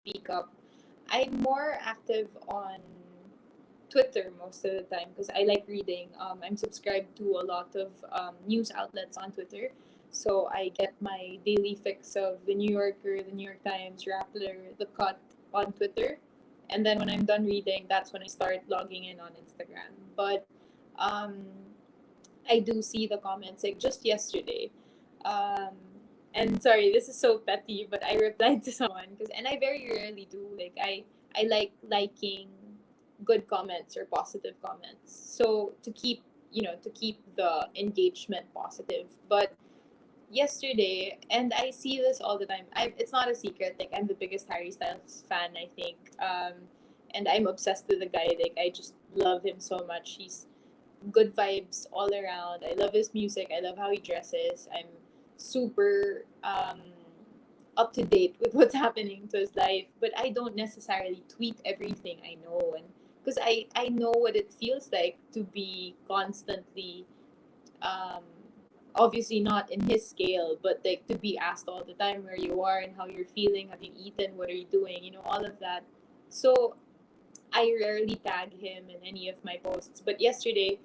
speak up. I'm more active on Twitter most of the time because I like reading. I'm subscribed to a lot of news outlets on Twitter. So I get my daily fix of the New Yorker, the New York Times, Rappler, The Cut on Twitter. And then when I'm done reading, that's when I start logging in on Instagram. But um, I do see the comments like just yesterday. Um, and sorry, this is so petty, but I replied to someone because, and I very rarely do. Like I like liking good comments or positive comments. So to keep to keep the engagement positive. But yesterday, and I see this all the time. It's not a secret. Like I'm the biggest Harry Styles fan, I think. And I'm obsessed with the guy. Like I just love him so much. He's good vibes all around. I love his music. I love how he dresses. I'm super up to date with what's happening to his life, but I don't necessarily tweet everything I know, and because I know what it feels like to be constantly um, obviously not in his scale, but like to be asked all the time where you are and how you're feeling, have you eaten, what are you doing, all of that. So I rarely tag him in any of my posts. But yesterday,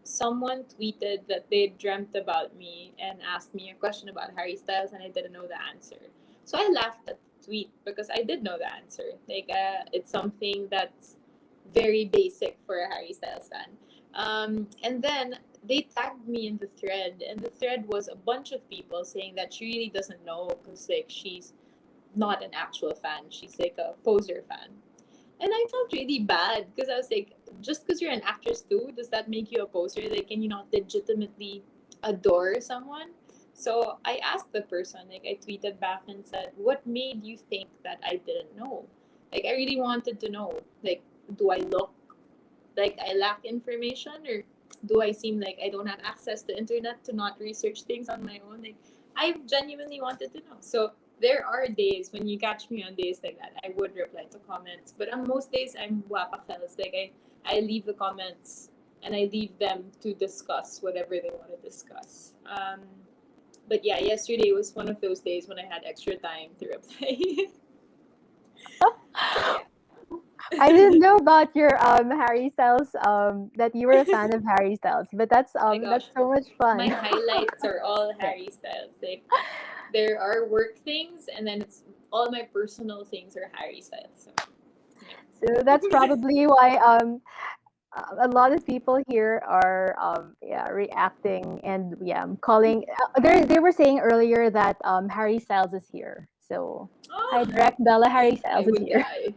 someone tweeted that they dreamt about me and asked me a question about Harry Styles, and I didn't know the answer. So I laughed at the tweet because I did know the answer. Like, it's something that's very basic for a Harry Styles fan. And then they tagged me in the thread, and the thread was a bunch of people saying that she really doesn't know because, like, she's not an actual fan. She's like a poser fan. And I felt really bad because I was like, just because you're an actress too, does that make you a poser? Like, can you not legitimately adore someone? So I asked the person, like, I tweeted back and said, what made you think that I didn't know? Like, I really wanted to know. Like, do I look like I lack information, or do I seem like I don't have access to internet to not research things on my own? Like, I genuinely wanted to know. So there are days when you catch me on days like that, I would reply to comments. But on most days, I'm wapakels. Like, I leave the comments and I leave them to discuss whatever they want to discuss. But yeah, yesterday was one of those days when I had extra time to reply. So yeah. I didn't know about your Harry Styles that you were a fan of Harry Styles, but My gosh, that's so much my fun. highlights are all Harry Styles. Like, there are work things, and then it's all my personal things are Harry Styles. So So that's yeah. probably why a lot of people here are yeah, reacting and yeah, calling they were saying earlier that Harry Styles is here. So Oh, hi direct Bella, Harry Styles I is would here. die.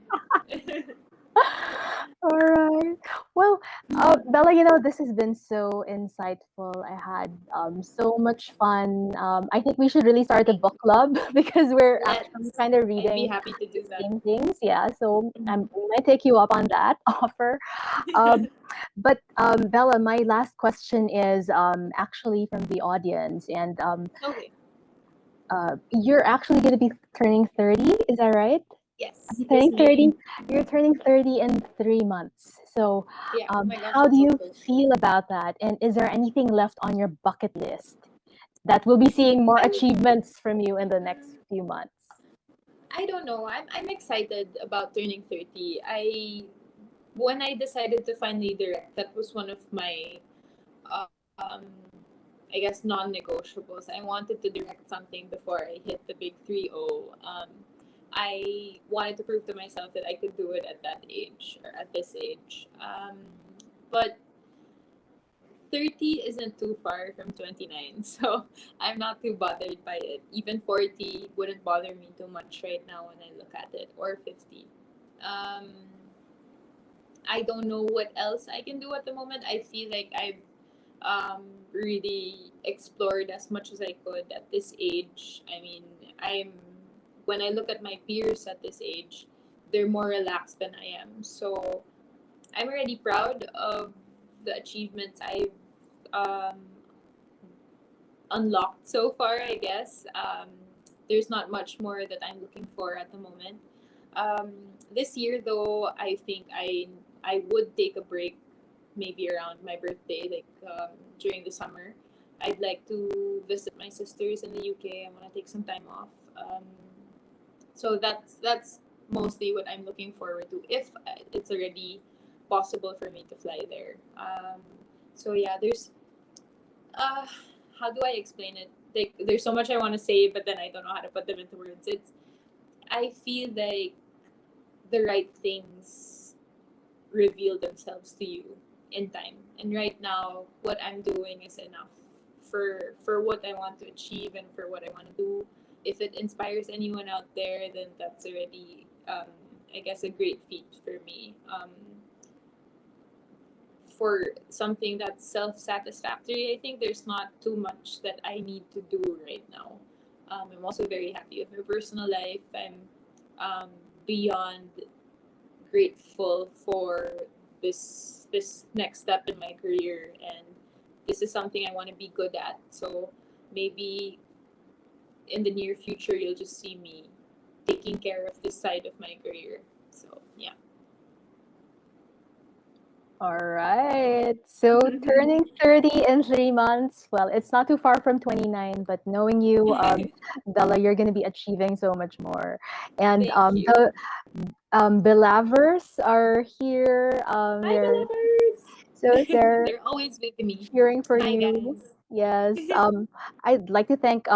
All right. Well, Bella, this has been so insightful. I had so much fun. I think we should really start a Thank book you. club because we're actually Let's. kind of I'd be reading happy to the do that. same things. Yeah, so Mhm. we might take you up on that offer. Um, but Bella, my last question is actually from the audience, and Okay. you're actually going to be turning 30. Is that right? Yes. You're This turning May. 30. You're turning 30 in 3 months. So, Yeah. Oh my gosh, how do that's so you close. feel about that? And is there anything left on your bucket list that we'll be seeing more I'm. achievements from you in the next few months? I don't know. I'm excited about turning 30. When I decided to finally direct, that was one of my um I guess non-negotiables. I wanted to direct something before I hit the big 3-0. I wanted to prove to myself that I could do it at that age or at this age. But 30 isn't too far from 29, so I'm not too bothered by it. Even 40 wouldn't bother me too much right now when I look at it, or 50. Um, I don't know what else I can do at the moment. I feel like I've really explored as much as I could at this age. I mean, I'm when I look at my peers at this age, they're more relaxed than I am. So I'm already proud of the achievements I've um, unlocked so far, I guess. There's not much more that I'm looking for at the moment. Um, this year, though, I think I would take a break, maybe around my birthday, like during the summer. I'd like to visit my sisters in the UK. I want to take some time off. So that's mostly what I'm looking forward to if it's already possible for me to fly there. So yeah, there's uh, how do I explain it? Like there's so much I want to say, but then I don't know how to put them into words. It's I feel like the right things reveal themselves to you in time. And right now, what I'm doing is enough for what I want to achieve and for what I want to do. If it inspires anyone out there, then that's already, I guess, a great feat for me. For something that's self-satisfactory, I think there's not too much that I need to do right now. I'm also very happy with my personal life. I'm beyond grateful for this next step in my career, and this is something I want to be good at. So maybe in the near future you'll just see me taking care of this side of my career. So yeah. All right. So turning 30 in 3 months. Well, it's not too far from 29, but knowing you, Bella, you're going to be achieving so much more. And Thank you. the Belavers are here. Hi, believers. So they're They're always with me. cheering for Hi, you. guys. Yes. I'd like to thank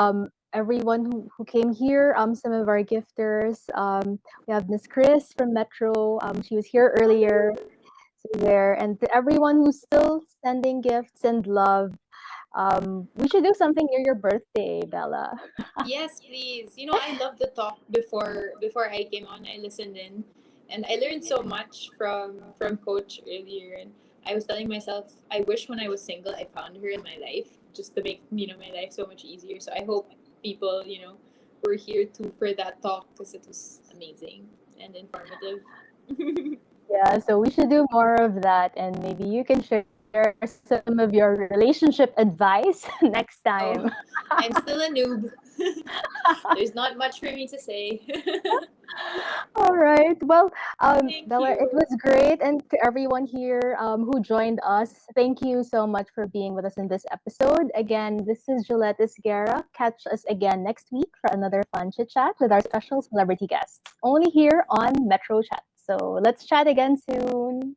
everyone who came here. Some of our gifters. We have Miss Chris from Metro. She was here earlier. So there, and to everyone who's still sending gifts and love. We should do something near your birthday, Bella. Yes, please. You know, I love the talk before I came on. I listened in, and I learned so much from Coach earlier. And I was telling myself, I wish when I was single, I found her in my life just to make my life so much easier. So I hope people were here too for that talk because it was amazing and informative. Yeah, so we should do more of that, and maybe you can share some of your relationship advice next time. Oh, I'm still a noob. There's not much for me to say. All right. Well, Thank Bella, it you. was great. And to everyone here who joined us, thank you so much for being with us in this episode. Again, this is Gillette Isguera. Catch us again next week for another fun chit chat with our special celebrity guests, only here on Metro Chat. So let's chat again soon.